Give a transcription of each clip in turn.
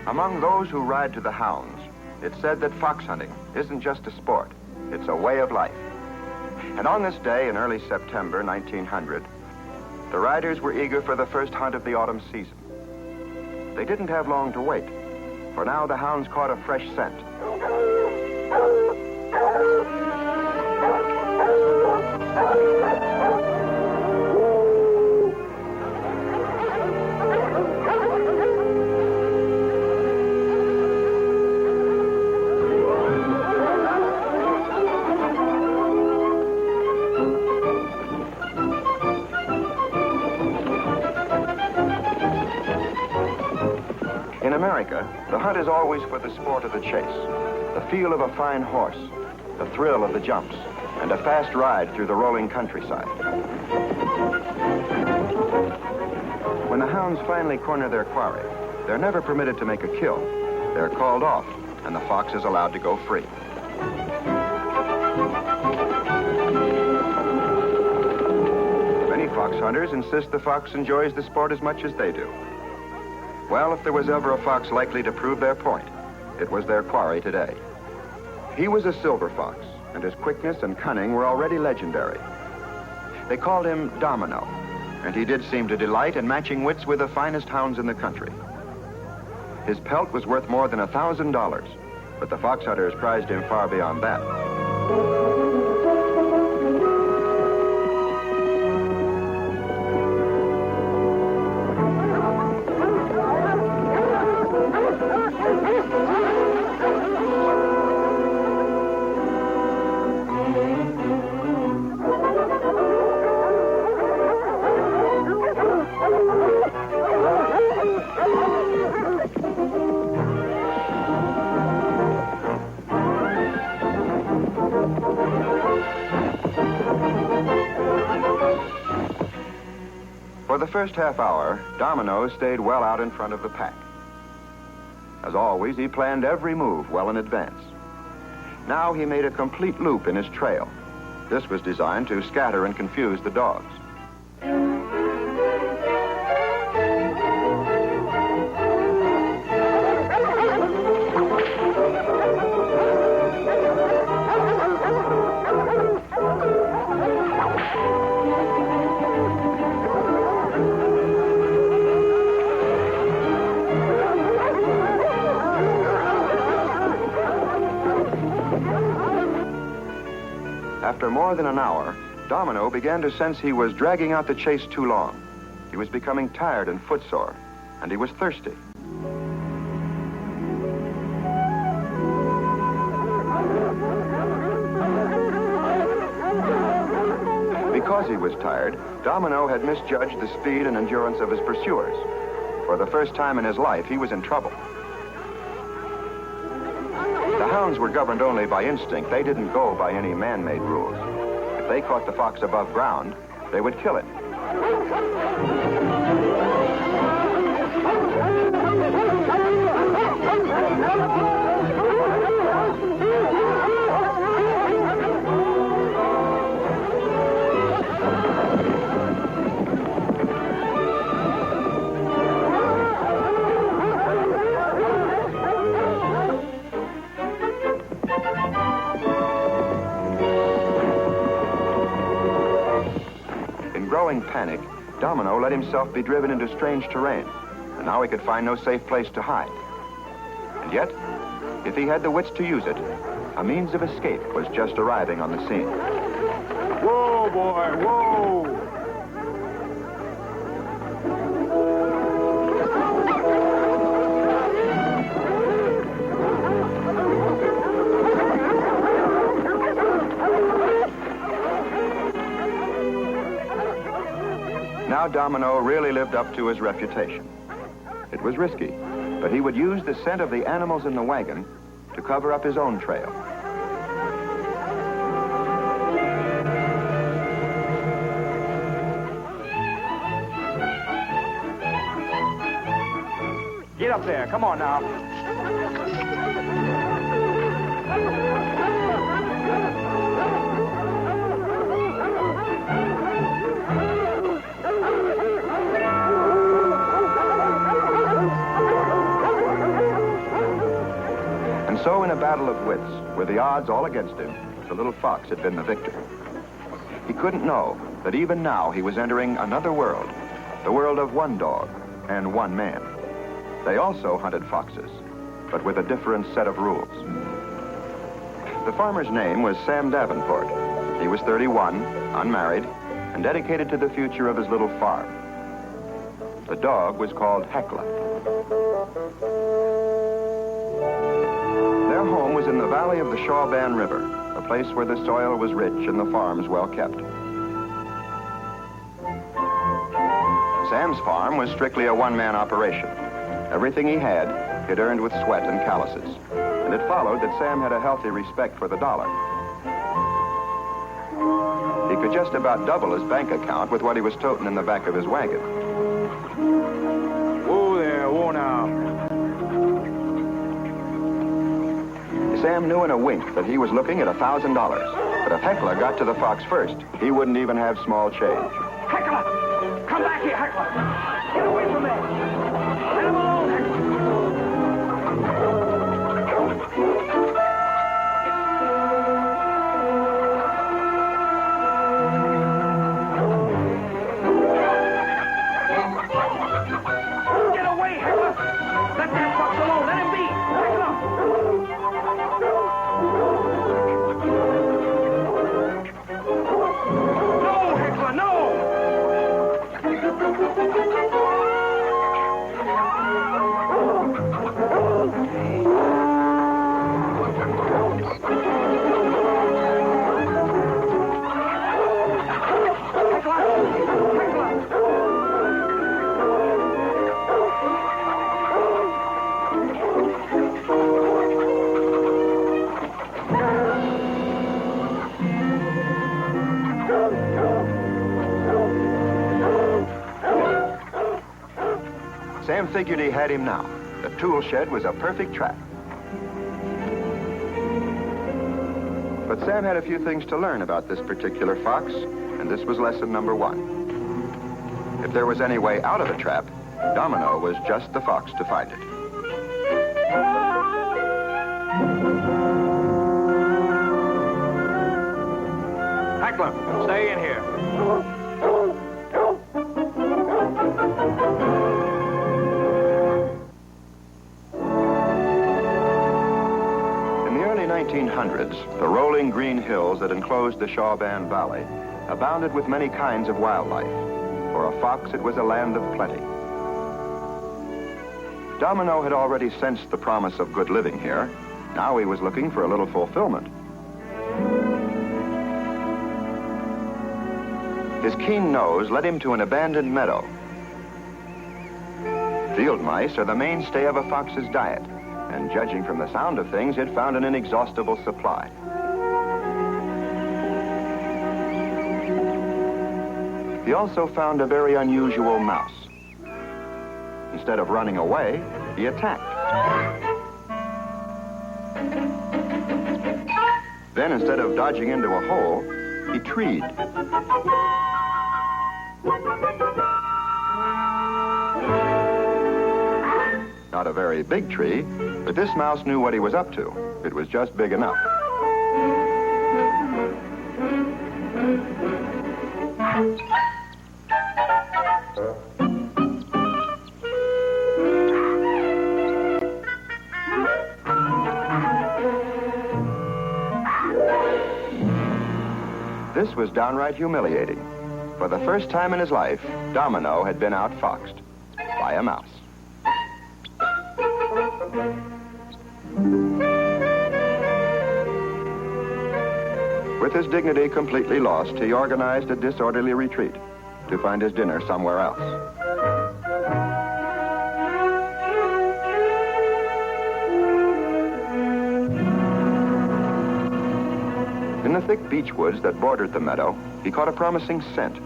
Among those who ride to the hounds, it's said that fox hunting isn't just a sport, it's a way of life. And on this day in early September 1900, the riders were eager for the first hunt of the autumn season. They didn't have long to wait, for now the hounds caught a fresh scent. In America, the hunt is always for the sport of the chase, the feel of a fine horse, the thrill of the jumps, and a fast ride through the rolling countryside. When the hounds finally corner their quarry, they're never permitted to make a kill. They're called off, and the fox is allowed to go free. Many fox hunters insist the fox enjoys the sport as much as they do. Well, if there was ever a fox likely to prove their point, it was their quarry today. He was a silver fox, and his quickness and cunning were already legendary. They called him Domino, and he did seem to delight in matching wits with the finest hounds in the country. His pelt was worth more than $1,000, but the fox hunters prized him far beyond that. For the first half hour, Domino stayed well out in front of the pack. As always, he planned every move well in advance. Now he made a complete loop in his trail. This was designed to scatter and confuse the dogs. After more than an hour, Domino began to sense he was dragging out the chase too long. He was becoming tired and footsore, and he was thirsty. Because he was tired, Domino had misjudged the speed and endurance of his pursuers. For the first time in his life, he was in trouble. The hounds were governed only by instinct. They didn't go by any man-made rules. If they caught the fox above ground, they would kill it. Growing panic, Domino let himself be driven into strange terrain, and now he could find no safe place to hide. And yet, if he had the wits to use it, a means of escape was just arriving on the scene. Whoa, boy, whoa! Now Domino really lived up to his reputation. It was risky, but he would use the scent of the animals in the wagon to cover up his own trail. Get up there, come on now. though in a battle of wits, with the odds all against him, the little fox had been the victor. He couldn't know that even now he was entering another world, the world of one dog and one man. They also hunted foxes, but with a different set of rules. The farmer's name was Sam Davenport. He was 31, unmarried, and dedicated to the future of his little farm. The dog was called Heckla. Their home was in the valley of the Shawban River, a place where the soil was rich and the farms well kept. Sam's farm was strictly a one-man operation. Everything he had, he'd earned with sweat and calluses, and it followed that Sam had a healthy respect for the dollar. He could just about double his bank account with what he was toting in the back of his wagon. Whoa there, whoa now. Sam knew in a wink that he was looking at $1,000. But if Heckla got to the fox first, he wouldn't even have small change. Heckla! Come back here, Heckla! Get away from me! Let him alone, Heckla! Get away, Heckla! Let that fox alone! Let him be! Heckla! No, Heckla, no! Sam figured he had him now. The tool shed was a perfect trap. But Sam had a few things to learn about this particular fox, and this was lesson number one. If there was any way out of the trap, Domino was just the fox to find it. Heckla, stay in here. In the early 1900s, the rolling green hills that enclosed the Shawban Valley abounded with many kinds of wildlife. For a fox, it was a land of plenty. Domino had already sensed the promise of good living here. Now he was looking for a little fulfillment. His keen nose led him to an abandoned meadow. Field mice are the mainstay of a fox's diet, and judging from the sound of things, it found an inexhaustible supply. He also found a very unusual mouse. Instead of running away, he attacked. Then, instead of dodging into a hole, he treed. Not a very big tree, but this mouse knew what he was up to. It was just big enough. This was downright humiliating. For the first time in his life, Domino had been outfoxed by a mouse. With his dignity completely lost, he organized a disorderly retreat to find his dinner somewhere else. In the thick beech woods that bordered the meadow, he caught a promising scent.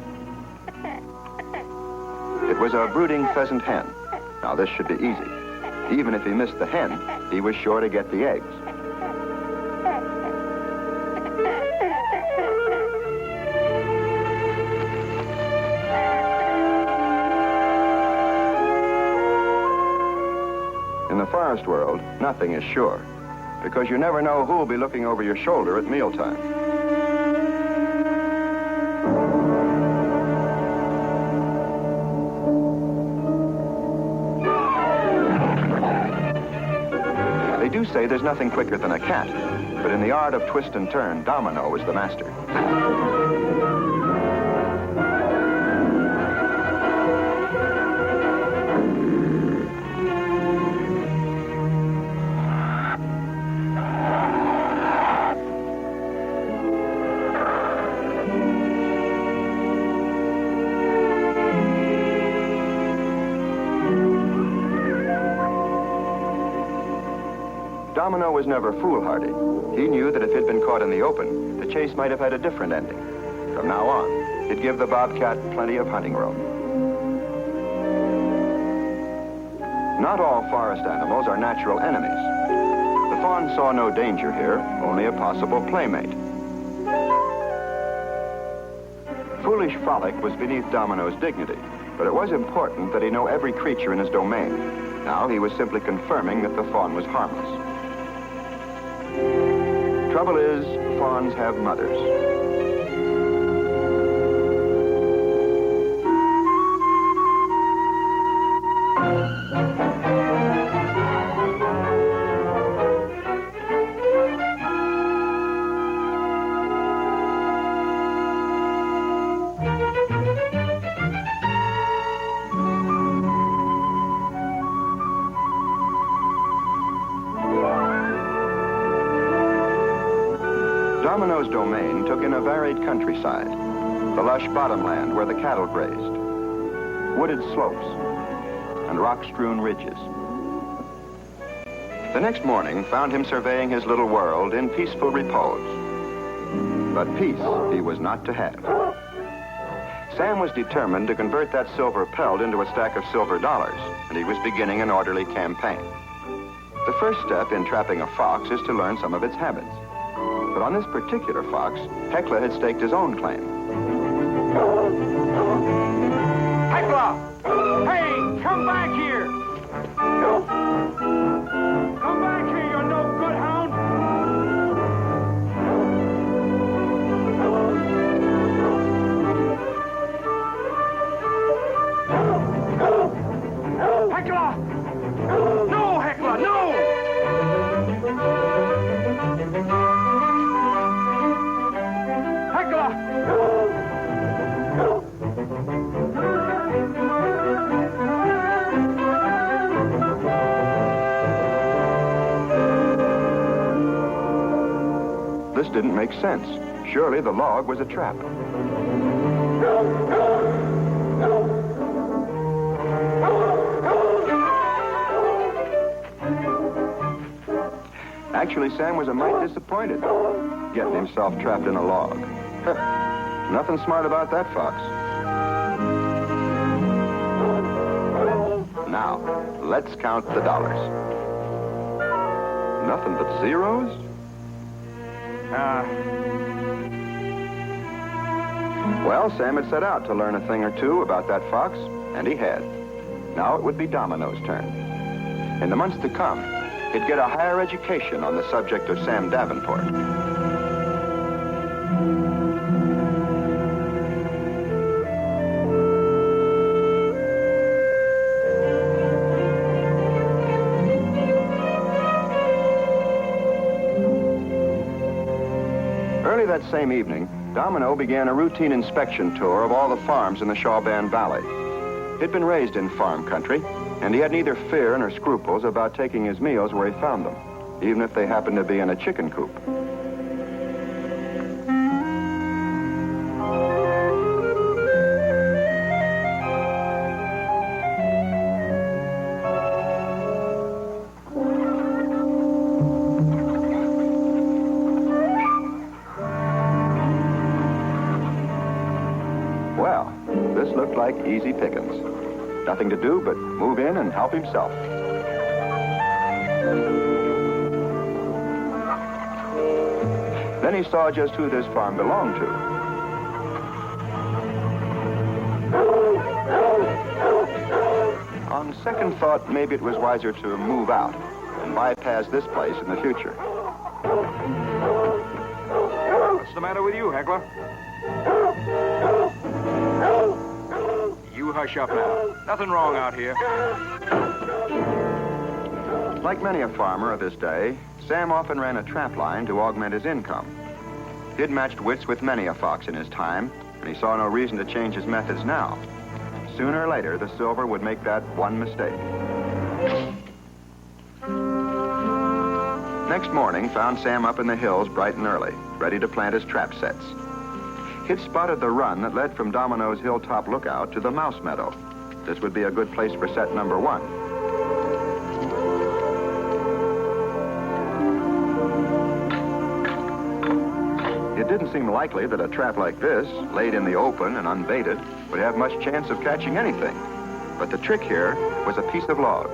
It was a brooding pheasant hen. Now this should be easy. Even if he missed the hen, he was sure to get the eggs. In the forest world, nothing is sure. because you never know who will be looking over your shoulder at mealtime. They do say there's nothing quicker than a cat, but in the art of twist and turn, Domino is the master. Domino was never foolhardy. He knew that if he'd been caught in the open, the chase might have had a different ending. From now on, he'd give the bobcat plenty of hunting room. Not all forest animals are natural enemies. The fawn saw no danger here, only a possible playmate. Foolish frolic was beneath Domino's dignity, but it was important that he know every creature in his domain. Now he was simply confirming that the fawn was harmless. Trouble is, fawns have mothers. Domino's domain took in a varied countryside, the lush bottomland where the cattle grazed, wooded slopes, and rock-strewn ridges. The next morning found him surveying his little world in peaceful repose. But peace he was not to have. Sam was determined to convert that silver pelt into a stack of silver dollars, and he was beginning an orderly campaign. The first step in trapping a fox is to learn some of its habits. But on this particular fox, Heckla had staked his own claim. Heckla! Hey, come back here! Come back here, you no good hound! Heckla! No, Heckla, no! This didn't make sense. Surely the log was a trap. Actually, Sam was a mite disappointed, getting himself trapped in a log. Nothing smart about that fox. Now, let's count the dollars. Nothing but zeros? Well, Sam had set out to learn a thing or two about that fox, and he had. Now it would be Domino's turn. In the months to come, he'd get a higher education on the subject of Sam Davenport. Early that same evening, Domino began a routine inspection tour of all the farms in the Shawban Valley. He'd been raised in farm country, and he had neither fear nor scruples about taking his meals where he found them, even if they happened to be in a chicken coop. Well, this looked like easy pickings. Nothing to do but move in and help himself. Then he saw just who this farm belonged to. On second thought, maybe it was wiser to move out and bypass this place in the future. What's the matter with you, Heckla? You hush up now. Nothing wrong out here. Like many a farmer of his day, Sam often ran a trap line to augment his income. He'd matched wits with many a fox in his time, and he saw no reason to change his methods now. Sooner or later, the silver would make that one mistake. Next morning found Sam up in the hills bright and early, ready to plant his trap sets. He'd spotted the run that led from Domino's hilltop lookout to the mouse meadow. This would be a good place for set number 1. It didn't seem likely that a trap like this, laid in the open and unbaited, would have much chance of catching anything. But the trick here was a piece of log.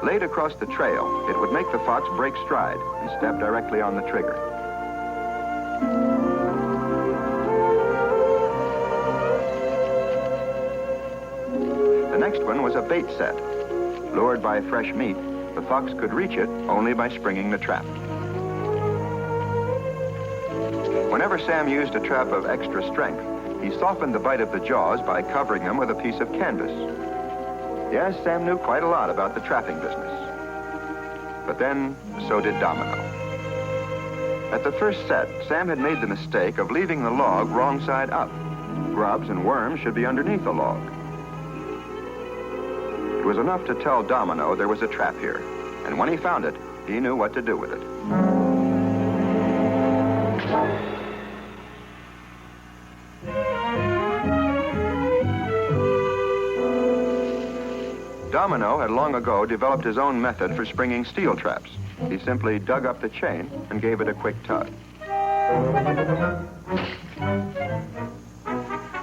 Laid across the trail, it would make the fox break stride and step directly on the trigger. The next one was a bait set. Lured by fresh meat, the fox could reach it only by springing the trap. Whenever Sam used a trap of extra strength, he softened the bite of the jaws by covering them with a piece of canvas. Yes, Sam knew quite a lot about the trapping business. But then, so did Domino. At the first set, Sam had made the mistake of leaving the log wrong side up. Grubs and worms should be underneath the log. It was enough to tell Domino there was a trap here, and when he found it, he knew what to do with it. Domino had long ago developed his own method for springing steel traps. He simply dug up the chain and gave it a quick tug.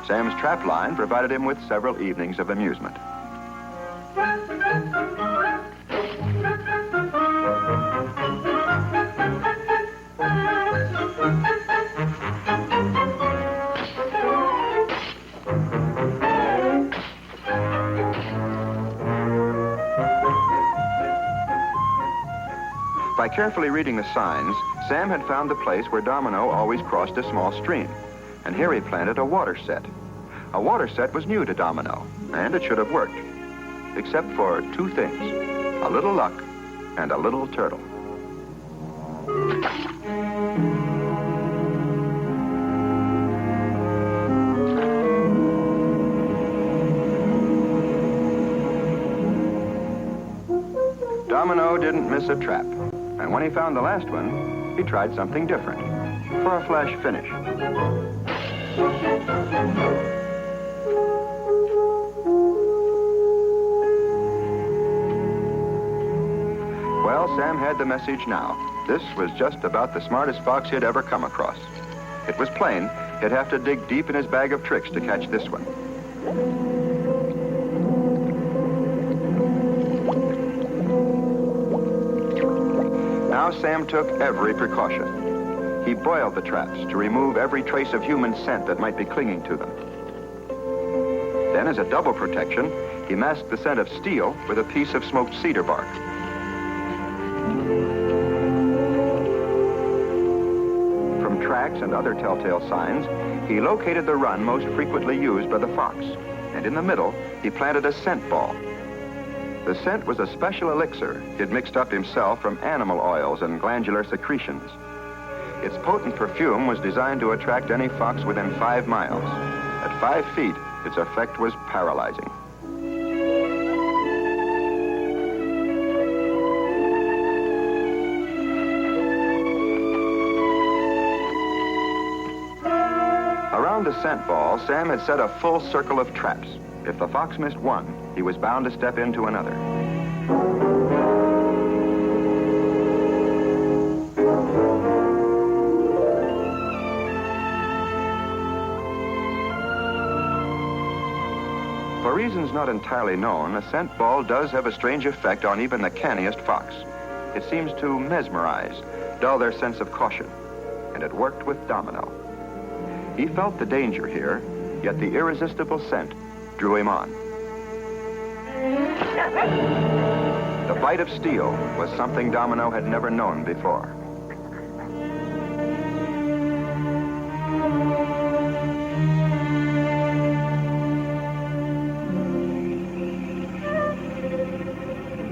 Sam's trap line provided him with several evenings of amusement. By carefully reading the signs, Sam had found the place where Domino always crossed a small stream, and here he planted a water set. A water set was new to Domino, and it should have worked, except for 2 things, a little luck and a little turtle. Domino didn't miss a trap. And when he found the last one, he tried something different, for a flash finish. Well, Sam had the message now. This was just about the smartest fox he'd ever come across. It was plain he'd have to dig deep in his bag of tricks to catch this one. Now Sam took every precaution. He boiled the traps to remove every trace of human scent that might be clinging to them. Then, as a double protection, he masked the scent of steel with a piece of smoked cedar bark. From tracks and other telltale signs, he located the run most frequently used by the fox, and in the middle, he planted a scent ball. The scent was a special elixir he'd mixed up himself from animal oils and glandular secretions. Its potent perfume was designed to attract any fox within 5 miles. At 5 feet, its effect was paralyzing. Around the scent ball, Sam had set a full circle of traps. If the fox missed one, he was bound to step into another. For reasons not entirely known, a scent ball does have a strange effect on even the canniest fox. It seems to mesmerize, dull their sense of caution, and it worked with Domino. He felt the danger here, yet the irresistible scent drew him on. The bite of steel was something Domino had never known before.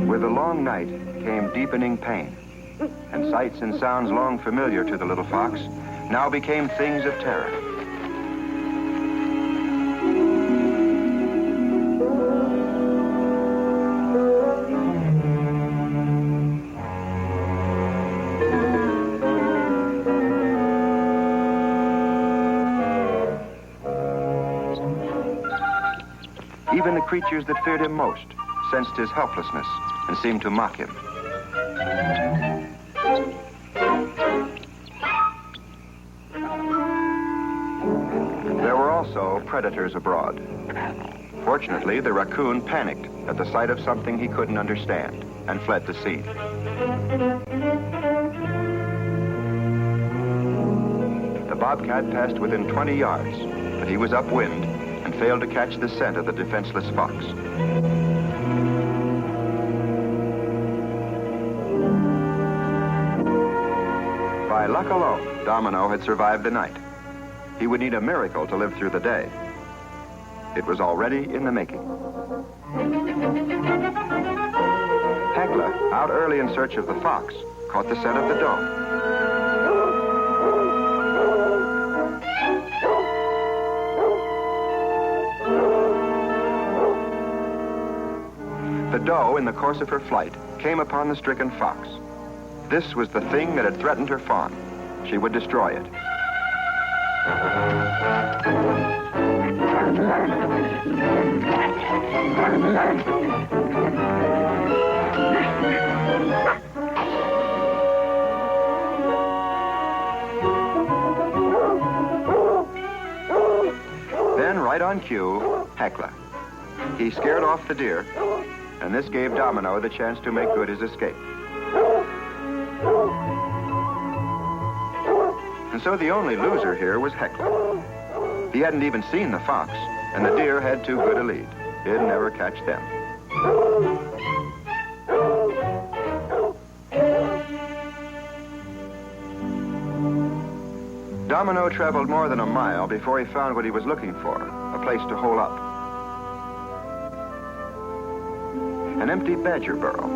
With the long night came deepening pain, and sights and sounds long familiar to the little fox now became things of terror. Even the creatures that feared him most sensed his helplessness and seemed to mock him. There were also predators abroad. Fortunately, the raccoon panicked at the sight of something he couldn't understand and fled to sea. The bobcat passed within 20 yards, but he was upwind and failed to catch the scent of the defenseless fox. By luck alone, Domino had survived the night. He would need a miracle to live through the day. It was already in the making. Heckla, out early in search of the fox, caught the scent of the doe. The doe, in the course of her flight, came upon the stricken fox. This was the thing that had threatened her fawn. She would destroy it. Then, right on cue, Heckla. He scared off the deer, and this gave Domino the chance to make good his escape. And so the only loser here was Heckla. He hadn't even seen the fox, and the deer had too good a lead. He'd never catch them. Domino traveled more than a mile before he found what he was looking for, a place to hole up. An empty badger burrow.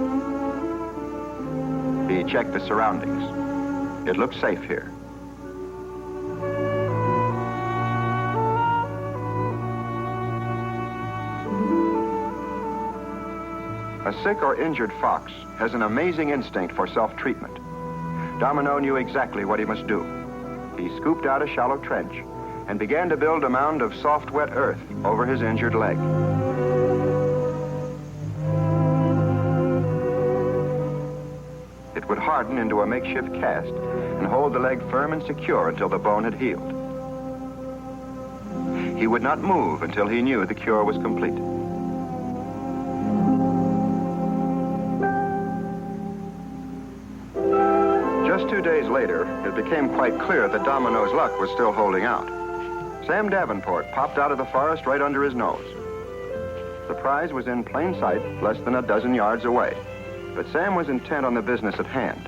He checked the surroundings. It looked safe here. A sick or injured fox has an amazing instinct for self-treatment. Domino knew exactly what he must do. He scooped out a shallow trench and began to build a mound of soft, wet earth over his injured leg. It would harden into a makeshift cast and hold the leg firm and secure until the bone had healed. He would not move until he knew the cure was complete. Just 2 days later, it became quite clear that Domino's luck was still holding out. Sam Davenport popped out of the forest right under his nose. The prize was in plain sight, less than a dozen yards away. But Sam was intent on the business at hand.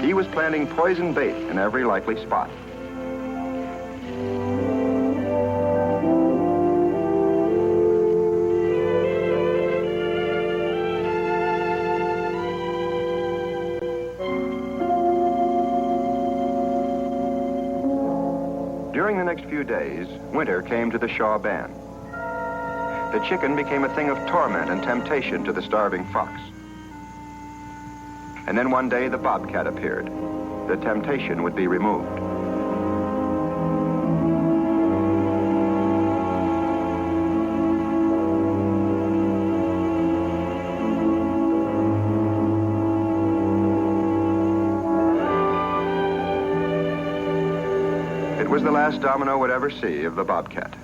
He was planting poison bait in every likely spot. During the next few days, winter came to the Shaw band. The chicken became a thing of torment and temptation to the starving fox. And then one day the bobcat appeared. The temptation would be removed. It was the last Domino would ever see of the bobcat.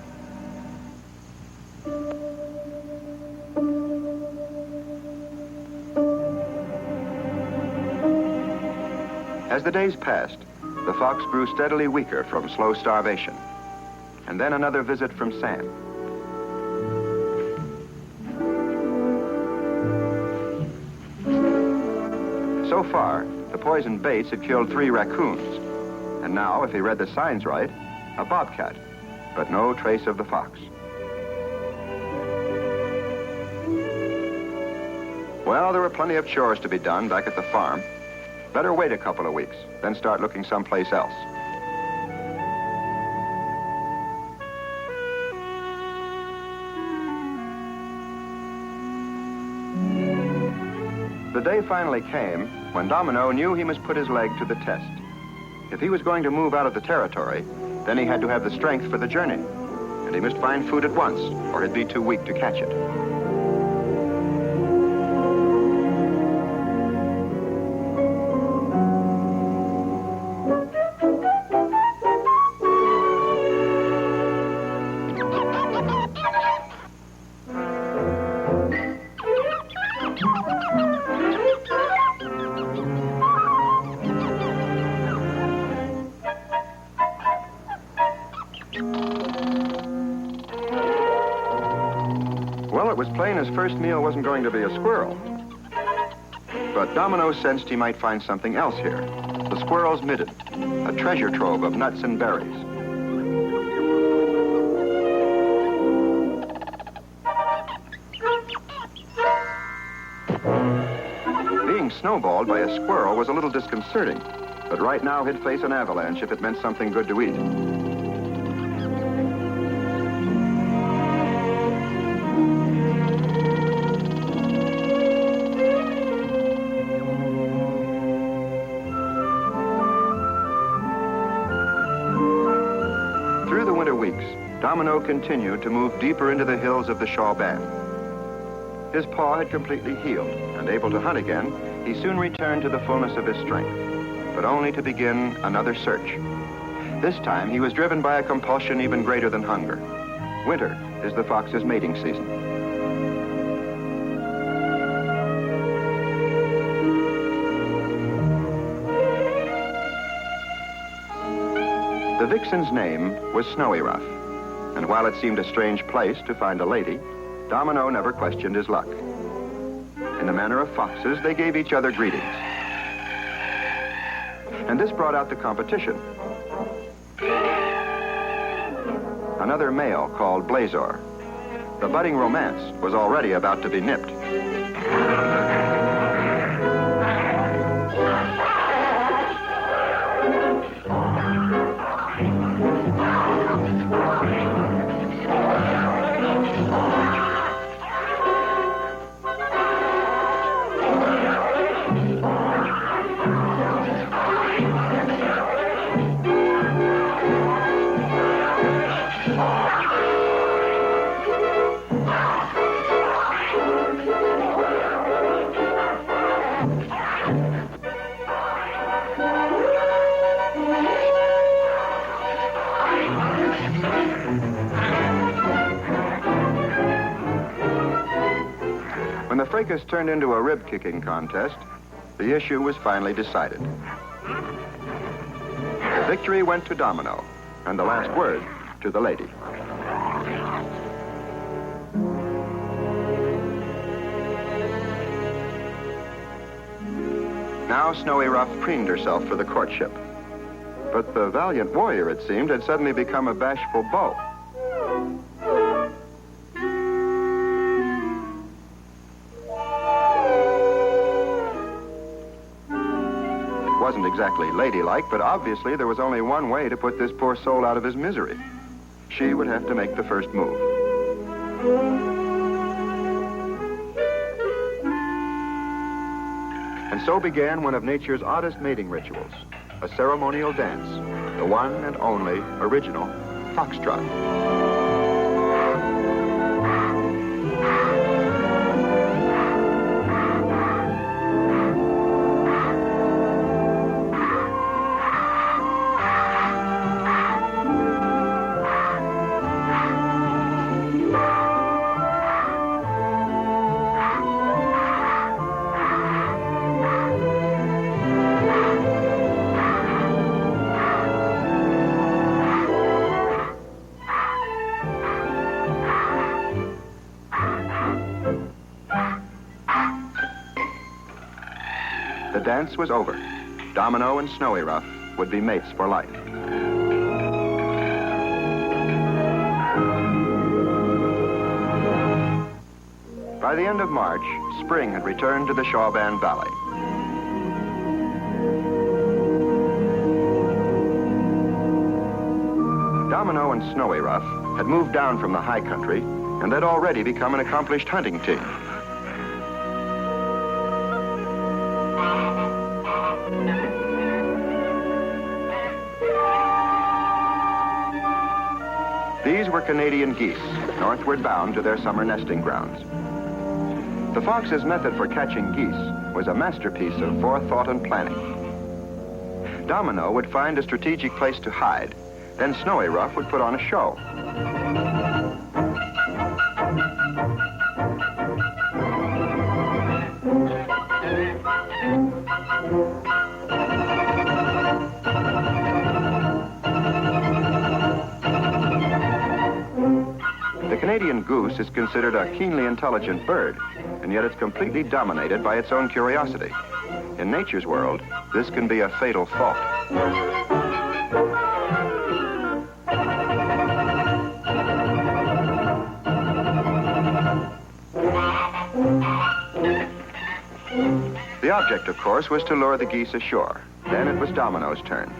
As the days passed, the fox grew steadily weaker from slow starvation. And then another visit from Sam. So far, the poisoned baits had killed 3 raccoons. And now, if he read the signs right, a bobcat, but no trace of the fox. Well, there were plenty of chores to be done back at the farm. Better wait a couple of weeks, then start looking someplace else. The day finally came when Domino knew he must put his leg to the test. If he was going to move out of the territory, then he had to have the strength for the journey. And he must find food at once, or he'd be too weak to catch it. Well, it was plain his first meal wasn't going to be a squirrel. But Domino sensed he might find something else here. The squirrel's midden, a treasure trove of nuts and berries. Being snowballed by a squirrel was a little disconcerting, but right now he'd face an avalanche if it meant something good to eat. Domino continued to move deeper into the hills of the Shaw Band. His paw had completely healed, and able to hunt again, he soon returned to the fullness of his strength, but only to begin another search. This time, he was driven by a compulsion even greater than hunger. Winter is the fox's mating season. The vixen's name was Snowy Rough. And while it seemed a strange place to find a lady, Domino never questioned his luck. In the manner of foxes, they gave each other greetings. And this brought out the competition. Another male called Blazor. The budding romance was already about to be nipped. When the fracas turned into a rib-kicking contest, the issue was finally decided. The victory went to Domino, and the last word to the lady. Now Snowy Rough preened herself for the courtship. But the valiant warrior, it seemed, had suddenly become a bashful beau. It wasn't exactly ladylike, but obviously there was only one way to put this poor soul out of his misery. She would have to make the first move. And so began one of nature's oddest mating rituals, a ceremonial dance, the one and only original foxtrot. The dance was over. Domino and Snowy Ruff would be mates for life. By the end of March, spring had returned to the Shawban Valley. Domino and Snowy Ruff had moved down from the high country and had already become an accomplished hunting team. These were Canadian geese, northward bound to their summer nesting grounds. The fox's method for catching geese was a masterpiece of forethought and planning. Domino would find a strategic place to hide, then Snowy Ruff would put on a show. The Canadian goose is considered a keenly intelligent bird, and yet it's completely dominated by its own curiosity. In nature's world, this can be a fatal fault. The object, of course, was to lure the geese ashore. Then it was Domino's turn.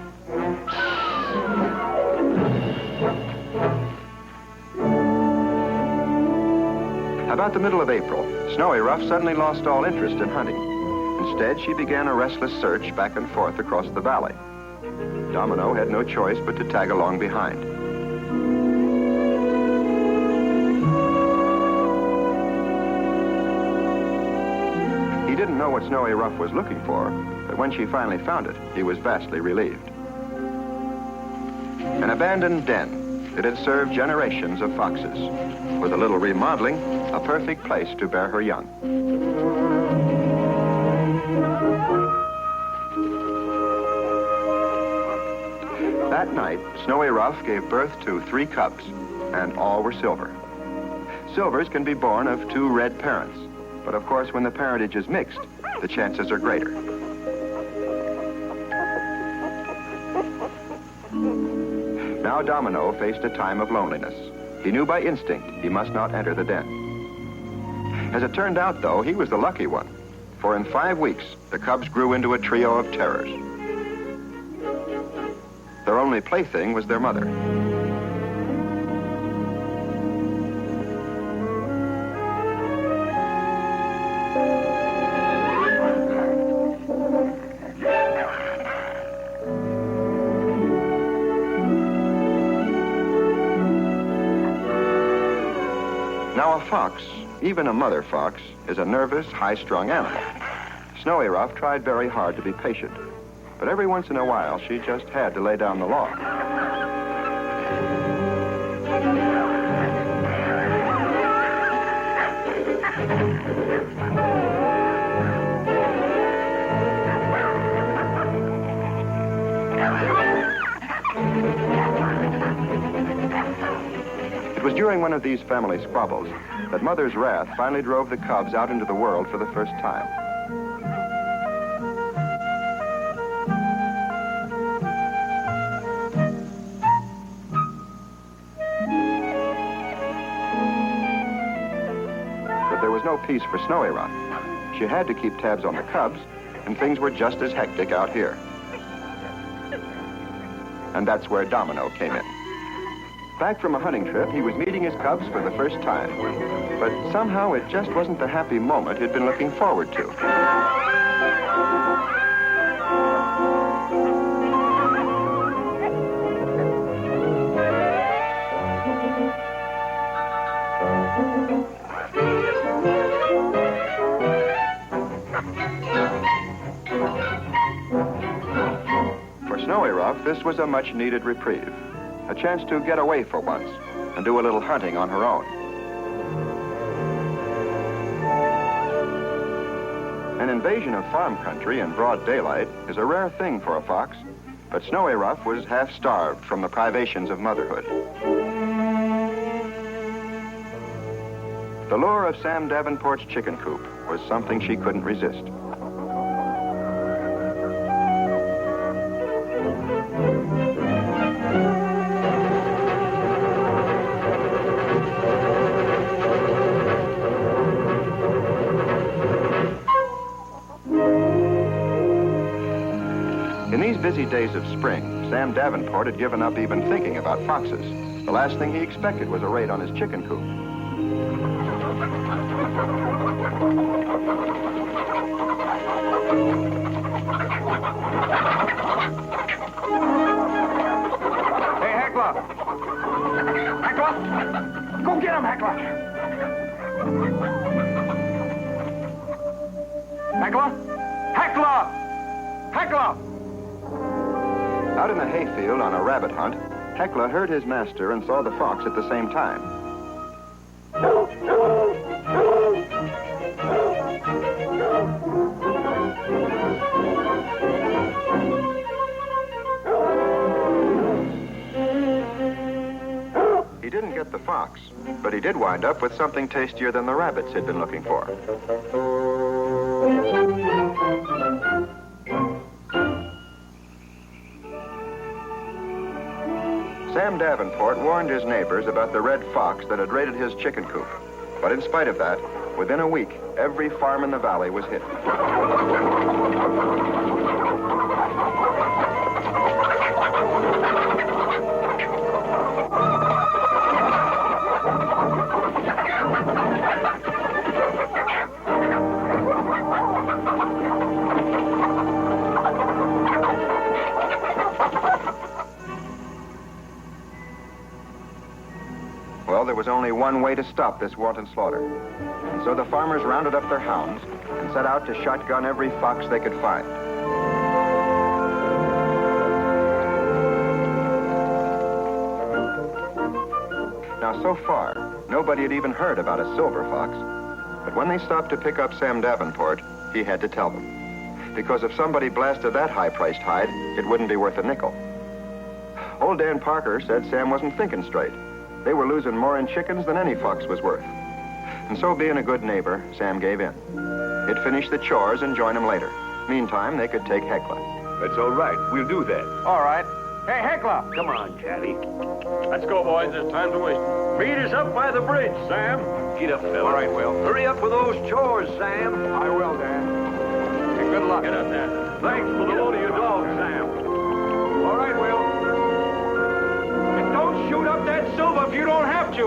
About the middle of April, Snowy Ruff suddenly lost all interest in hunting. Instead, she began a restless search back and forth across the valley. Domino had no choice but to tag along behind. He didn't know what Snowy Ruff was looking for, but when she finally found it, he was vastly relieved. An abandoned den that had served generations of foxes. With a little remodeling, a perfect place to bear her young. That night, Snowy Ruff gave birth to 3 cubs, and all were silver. Silvers can be born of 2 red parents, but of course when the parentage is mixed, the chances are greater. Now Domino faced a time of loneliness. He knew by instinct he must not enter the den. As it turned out, though, he was the lucky one, for in 5 weeks, the cubs grew into a trio of terrors. Their only plaything was their mother. Now a fox, even a mother fox, is a nervous, high-strung animal. Snowy Ruff tried very hard to be patient, but every once in a while she just had to lay down the law. It was during one of these family squabbles that Mother's wrath finally drove the cubs out into the world for the first time. But there was no peace for Snowy Ruff. She had to keep tabs on the cubs, and things were just as hectic out here. And that's where Domino came in. Back from a hunting trip, he was meeting his cubs for the first time. But somehow it just wasn't the happy moment he'd been looking forward to. For Snowy Ruff, this was a much-needed reprieve. A chance to get away for once and do a little hunting on her own. An invasion of farm country in broad daylight is a rare thing for a fox, but Snowy Ruff was half starved from the privations of motherhood. The lure of Sam Davenport's chicken coop was something she couldn't resist. In these busy days of spring, Sam Davenport had given up even thinking about foxes. The last thing he expected was a raid on his chicken coop. Hey, Heckla! Heckla! Go get him, Heckla! Heckla! Heckla! Heckla! Out in the hayfield on a rabbit hunt, Heckla heard his master and saw the fox at the same time. He didn't get the fox, but he did wind up with something tastier than the rabbits he'd been looking for. Sam Davenport warned his neighbors about the red fox that had raided his chicken coop. But in spite of that, within a week, every farm in the valley was hit. Well, there was only one way to stop this wanton slaughter. And so the farmers rounded up their hounds and set out to shotgun every fox they could find. Now, so far, nobody had even heard about a silver fox. But when they stopped to pick up Sam Davenport, he had to tell them. Because if somebody blasted that high-priced hide, it wouldn't be worth a nickel. Old Dan Parker said Sam wasn't thinking straight. They were losing more in chickens than any fox was worth. And so, being a good neighbor, Sam gave in. He'd finish the chores and join him later. Meantime, they could take Heckla. That's all right. We'll do that. All right. Hey, Heckla! Come on, Charlie. Let's go, boys. There's time to waste. Meet us up by the bridge, Sam. Get up, fella. All right, Will. Hurry up with those chores, Sam. I will, Dan. And good luck. Get up there. Thanks for the load of your dog, Sam. All right, Will. And don't shoot up that silver if you don't have to.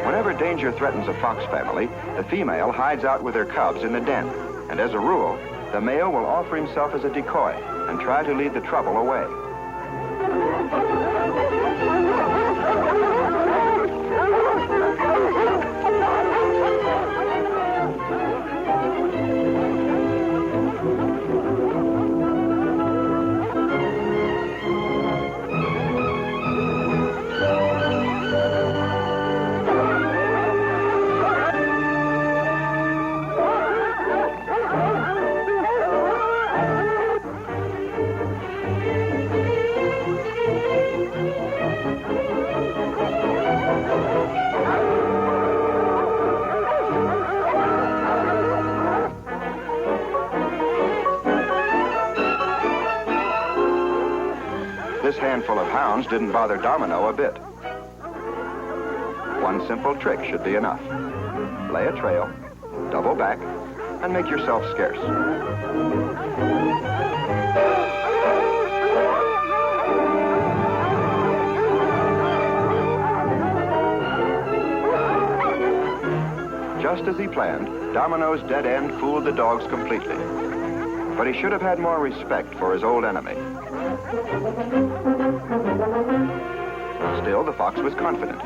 Whenever danger threatens a fox family, the female hides out with her cubs in the den. And as a rule, the male will offer himself as a decoy and try to lead the trouble away. This handful of hounds didn't bother Domino a bit. One simple trick should be enough. Lay a trail, double back, and make yourself scarce. Just as he planned, Domino's dead end fooled the dogs completely. But he should have had more respect for his old enemy. Still, the fox was confident.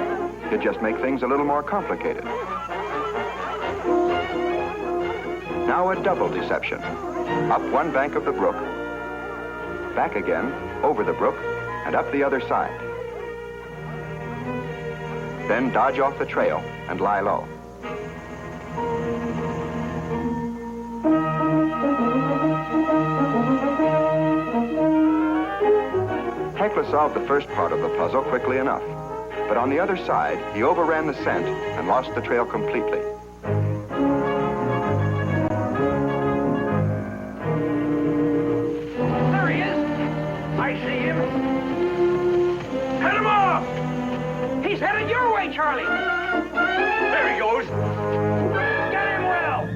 He'd just make things a little more complicated. Now a double deception. Up one bank of the brook, back again, over the brook, and up the other side. Then dodge off the trail and lie low. Heckla solved the first part of the puzzle quickly enough. But on the other side, he overran the scent and lost the trail completely. There he is. I see him. Head him off! He's headed your way, Charlie. There he goes. Get him, Will.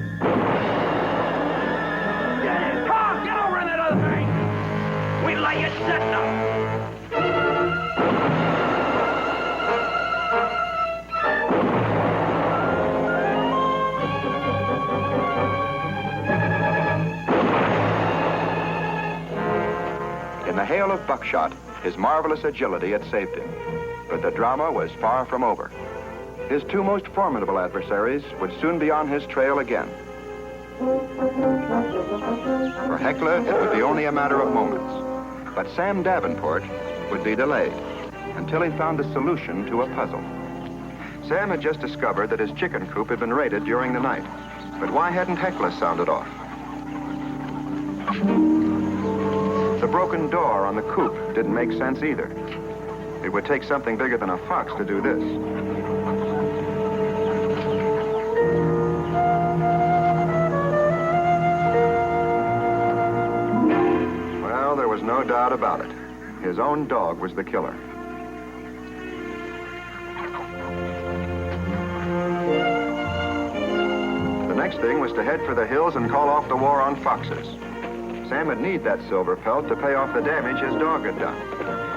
Get him. Tom, get over in that other thing. We lay it set now. In the hail of buckshot, his marvelous agility had saved him. But the drama was far from over. His two most formidable adversaries would soon be on his trail again. For Heckla, it would be only a matter of moments. But Sam Davenport would be delayed until he found a solution to a puzzle. Sam had just discovered that his chicken coop had been raided during the night. But why hadn't Heckla sounded off? The broken door on the coop didn't make sense either. It would take something bigger than a fox to do this. Well, there was no doubt about it. His own dog was the killer. The next thing was to head for the hills and call off the war on foxes. Sam would need that silver pelt to pay off the damage his dog had done.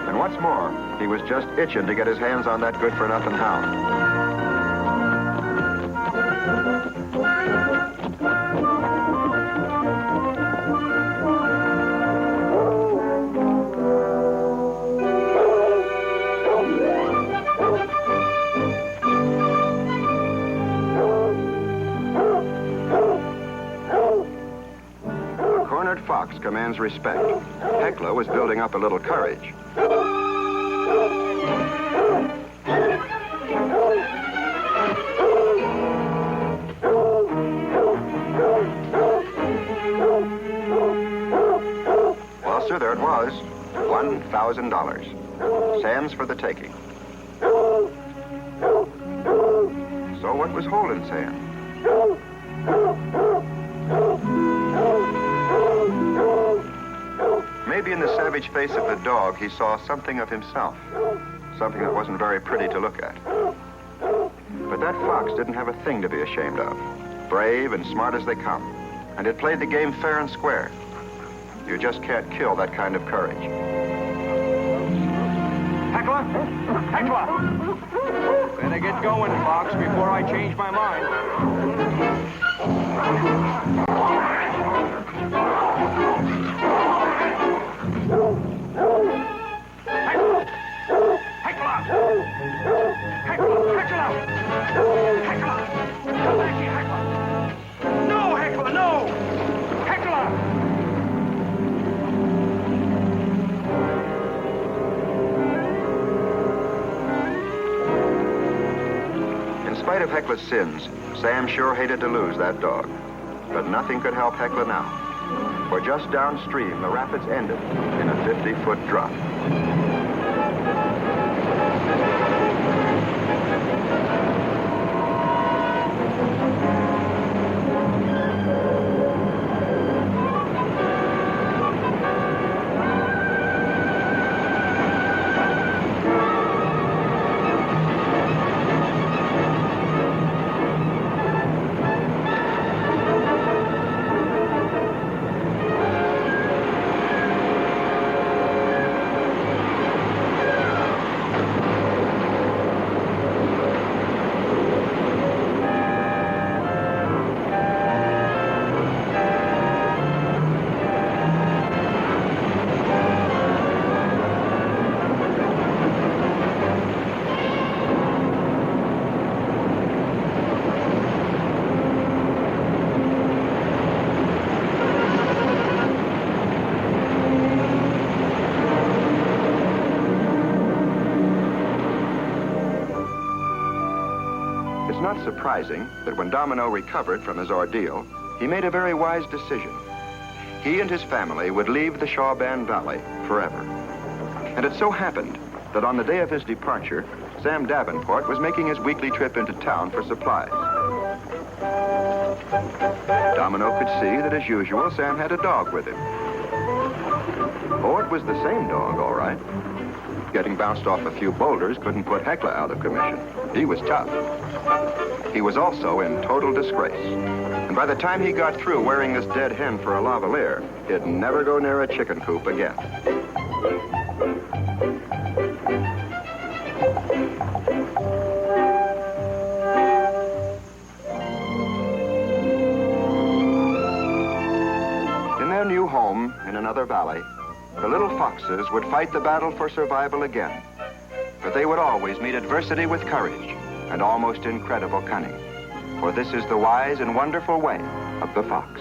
And what's more, he was just itching to get his hands on that good-for-nothing hound. Fox commands respect. Heckla was building up a little courage. Well, sir, there it was. $1,000. Sam's for the taking. So what was holding Sam? Maybe in the savage face of the dog, he saw something of himself. Something that wasn't very pretty to look at. But that fox didn't have a thing to be ashamed of. Brave and smart as they come. And it played the game fair and square. You just can't kill that kind of courage. Heckla! Heckla! Better get going, Fox, before I change my mind. Heckla! Heckla! Heckla! Heckla! Come back here, Heckla! No, Heckla, no! Heckla! In spite of Hecla's sins, Sam sure hated to lose that dog. But nothing could help Heckla now. For just downstream, the rapids ended in a 50-foot drop. Not surprising that when Domino recovered from his ordeal, he made a very wise decision. He and his family would leave the Shawban Valley forever. And it so happened that on the day of his departure, Sam Davenport was making his weekly trip into town for supplies. Domino could see that, as usual, Sam had a dog with him. Oh, it was the same dog, all right. Getting bounced off a few boulders couldn't put Heckla out of commission. He was tough. He was also in total disgrace. And by the time he got through wearing this dead hen for a lavalier, he'd never go near a chicken coop again. In their new home in another valley, the little foxes would fight the battle for survival again. But they would always meet adversity with courage and almost incredible cunning. For this is the wise and wonderful way of the fox.